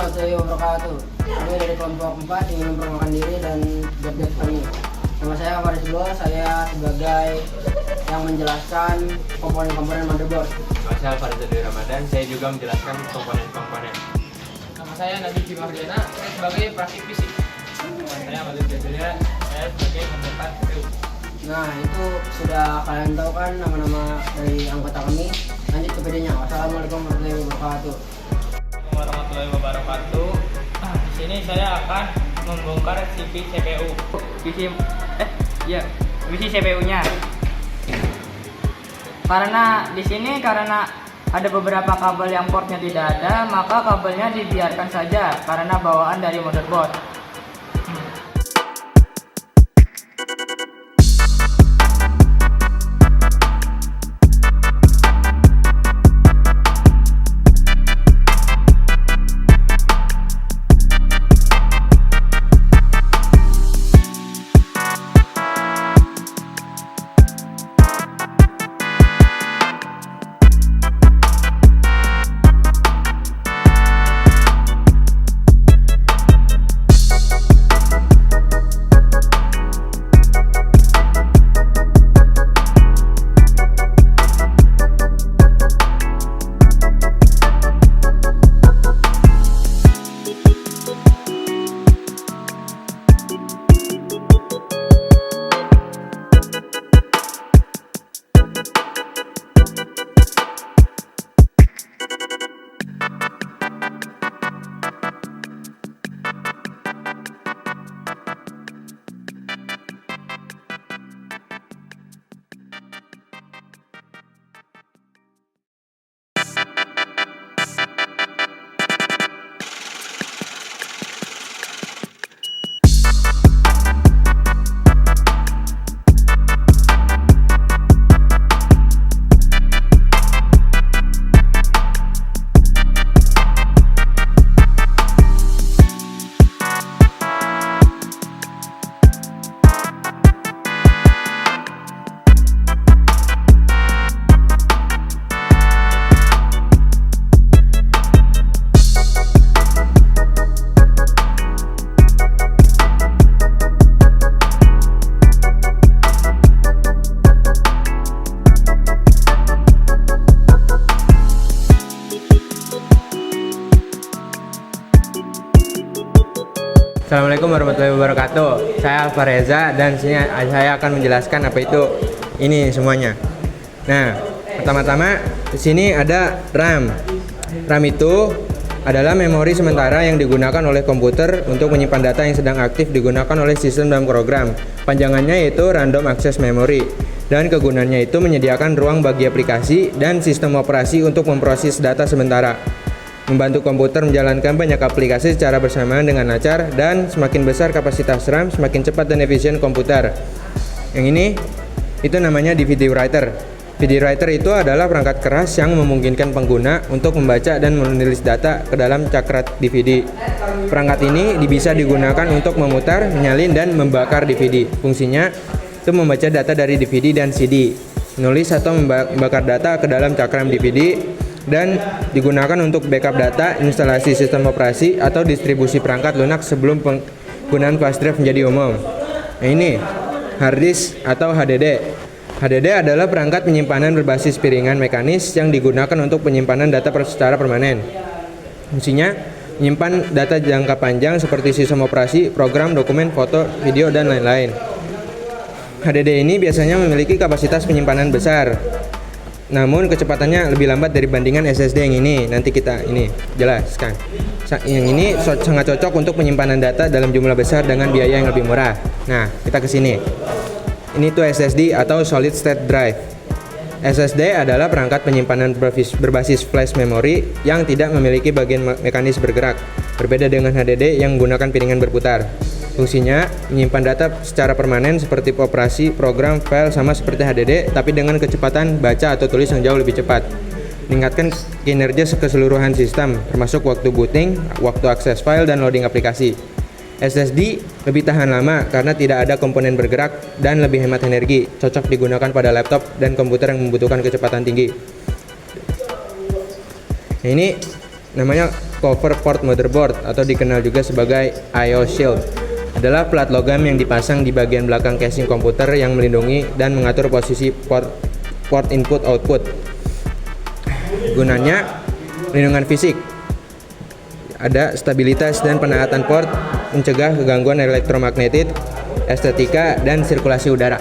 warahmatullahi wabarakatuh. Kami dari kelompok 4 ingin memperkenalkan diri dan job-job kami. Nama saya Faris Dul, saya sebagai yang menjelaskan komponen-komponen motherboard. Saya Faris Ramadan, saya juga menjelaskan komponen-komponen. Nama saya Nabi Mardana, saya sebagai praktik fisik. Nama saya Malik Jazilya, saya sebagai pemerintah CPU. Nah, itu sudah kalian tahu kan nama-nama dari anggota kami. Lanjut ke videonya. Wassalamualaikum warahmatullahi wabarakatuh. Warahmatullahi wabarakatuh. Di sini saya akan membongkar CPU. Visi CPU-nya. Karena di sini ada beberapa kabel yang portnya tidak ada, maka kabelnya dibiarkan saja karena bawaan dari motherboard. Assalamualaikum warahmatullahi wabarakatuh. Saya Alfa Reza dan sini saya akan menjelaskan apa itu ini semuanya. Nah, pertama-tama di sini ada RAM. RAM itu adalah memori sementara yang digunakan oleh komputer untuk menyimpan data yang sedang aktif digunakan oleh sistem dalam program. Panjangannya yaitu Random Access Memory. Dan kegunaannya itu menyediakan ruang bagi aplikasi dan sistem operasi untuk memproses data sementara, membantu komputer menjalankan banyak aplikasi secara bersamaan dengan lancar, dan semakin besar kapasitas RAM, semakin cepat dan efisien komputer. Yang ini, itu namanya DVD writer. DVD writer itu adalah perangkat keras yang memungkinkan pengguna untuk membaca dan menulis data ke dalam cakram DVD. Perangkat ini bisa digunakan untuk memutar, menyalin, dan membakar DVD. Fungsinya itu membaca data dari DVD dan CD, menulis atau membakar data ke dalam cakram DVD, dan digunakan untuk backup data, instalasi sistem operasi, atau distribusi perangkat lunak sebelum penggunaan flash drive menjadi umum. Nah, ini hard disk atau HDD. HDD adalah perangkat penyimpanan berbasis piringan mekanis yang digunakan untuk penyimpanan data secara permanen. Fungsinya menyimpan data jangka panjang seperti sistem operasi, program, dokumen, foto, video, dan lain-lain. HDD ini biasanya memiliki kapasitas penyimpanan besar, namun kecepatannya lebih lambat dibandingkan SSD yang ini. Nanti kita ini jelaskan. Yang ini sangat cocok untuk penyimpanan data dalam jumlah besar dengan biaya yang lebih murah. Nah, kita ke sini. Ini tuh SSD atau Solid State Drive. SSD adalah perangkat penyimpanan berbasis flash memory yang tidak memiliki bagian mekanis bergerak, berbeda dengan HDD yang menggunakan piringan berputar. Fungsinya menyimpan data secara permanen seperti operasi, program, file sama seperti HDD, tapi dengan kecepatan baca atau tulis yang jauh lebih cepat. Meningkatkan kinerja keseluruhan sistem, termasuk waktu booting, waktu akses file, dan loading aplikasi. SSD lebih tahan lama karena tidak ada komponen bergerak dan lebih hemat energi, cocok digunakan pada laptop dan komputer yang membutuhkan kecepatan tinggi. Nah, ini namanya cover port motherboard atau dikenal juga sebagai I/O shield. Adalah plat logam yang dipasang di bagian belakang casing komputer yang melindungi dan mengatur posisi port input output. Gunanya perlindungan fisik, ada stabilitas dan penaatan port, mencegah kegangguan elektromagnetik, estetika, dan sirkulasi udara.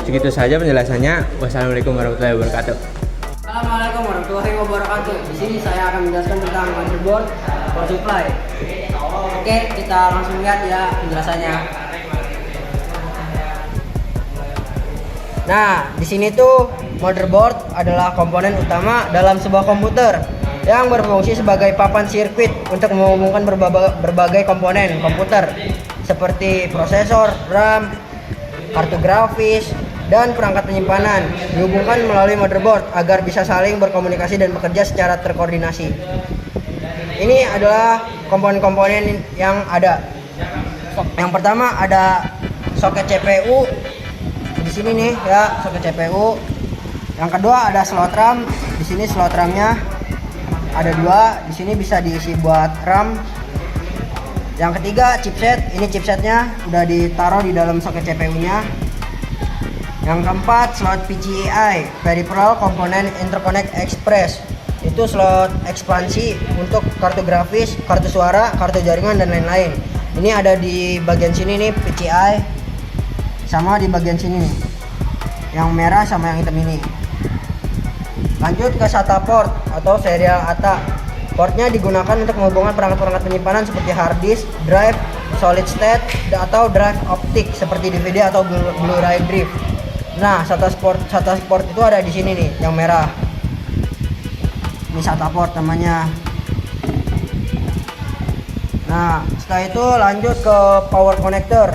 Segitu saja penjelasannya. Wassalamualaikum warahmatullahi wabarakatuh. Assalamualaikum warahmatullahi wabarakatuh. Di sini saya akan menjelaskan tentang motherboard power supply. Oke, kita langsung lihat ya penjelasannya. Nah, di sini tuh motherboard adalah komponen utama dalam sebuah komputer yang berfungsi sebagai papan sirkuit untuk menghubungkan berbagai komponen komputer seperti prosesor, RAM, kartu grafis, dan perangkat penyimpanan dihubungkan melalui motherboard agar bisa saling berkomunikasi dan bekerja secara terkoordinasi. Ini adalah komponen-komponen yang ada. Yang pertama ada soket CPU. Di sini nih ya, soket CPU. Yang kedua ada slot RAM. Di sini slot RAM-nya ada 2. Di sini bisa diisi buat RAM. Yang ketiga chipset. Ini chipsetnya udah ditaruh di dalam soket CPU-nya. Yang keempat slot PCI, Peripheral Component Interconnect Express. Itu slot ekspansi untuk kartu grafis, kartu suara, kartu jaringan, dan lain-lain. Ini ada di bagian sini nih PCI, sama di bagian sini nih, yang merah sama yang hitam ini. Lanjut ke SATA port atau serial ATA. Portnya digunakan untuk menghubungkan perangkat-perangkat penyimpanan seperti hard disk, drive, solid state, atau drive optik seperti DVD atau Blu-ray drive. Nah, SATA port itu ada di sini nih, yang merah. Ini SATA port namanya. Nah, setelah itu lanjut ke power connector.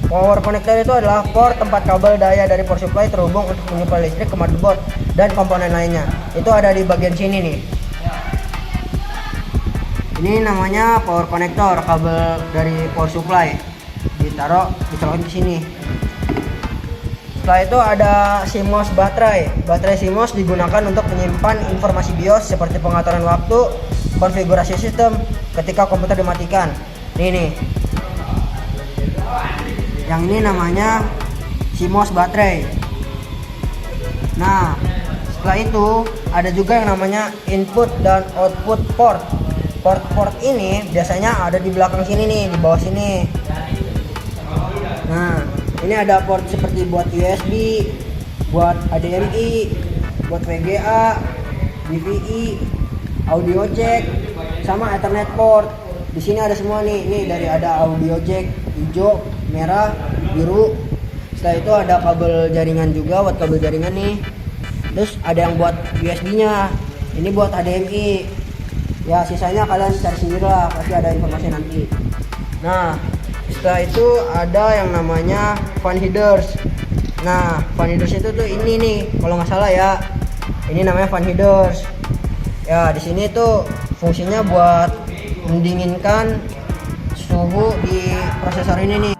Power connector itu adalah port tempat kabel daya dari power supply terhubung untuk menyuplai listrik ke motherboard dan komponen lainnya. Itu ada di bagian sini nih. Ini namanya power connector, kabel dari power supply. Dicolokin ke sini. Setelah itu ada CMOS baterai. Baterai CMOS digunakan untuk menyimpan informasi BIOS seperti pengaturan waktu, konfigurasi sistem ketika komputer dimatikan. Ini nih. Yang ini namanya CMOS baterai. Nah, setelah itu ada juga yang namanya input dan output port. Port ini biasanya ada di belakang sini nih, di bawah sini. Nah, ini ada port seperti buat USB, buat HDMI, buat VGA, DVI, audio jack, sama Ethernet port. Di sini ada semua nih. Ini dari ada audio jack hijau, merah, biru. Setelah itu ada kabel jaringan juga buat kabel jaringan nih. Terus ada yang buat USB-nya. Ini buat HDMI. Ya, sisanya kalian cari sendiri lah, pasti ada informasi nanti. Nah, setelah itu ada yang namanya fan headers. Nah, fan headers itu tuh ini nih, kalau nggak salah ya. Ini namanya fan headers. Ya, di sini tuh fungsinya buat mendinginkan suhu di prosesor ini nih.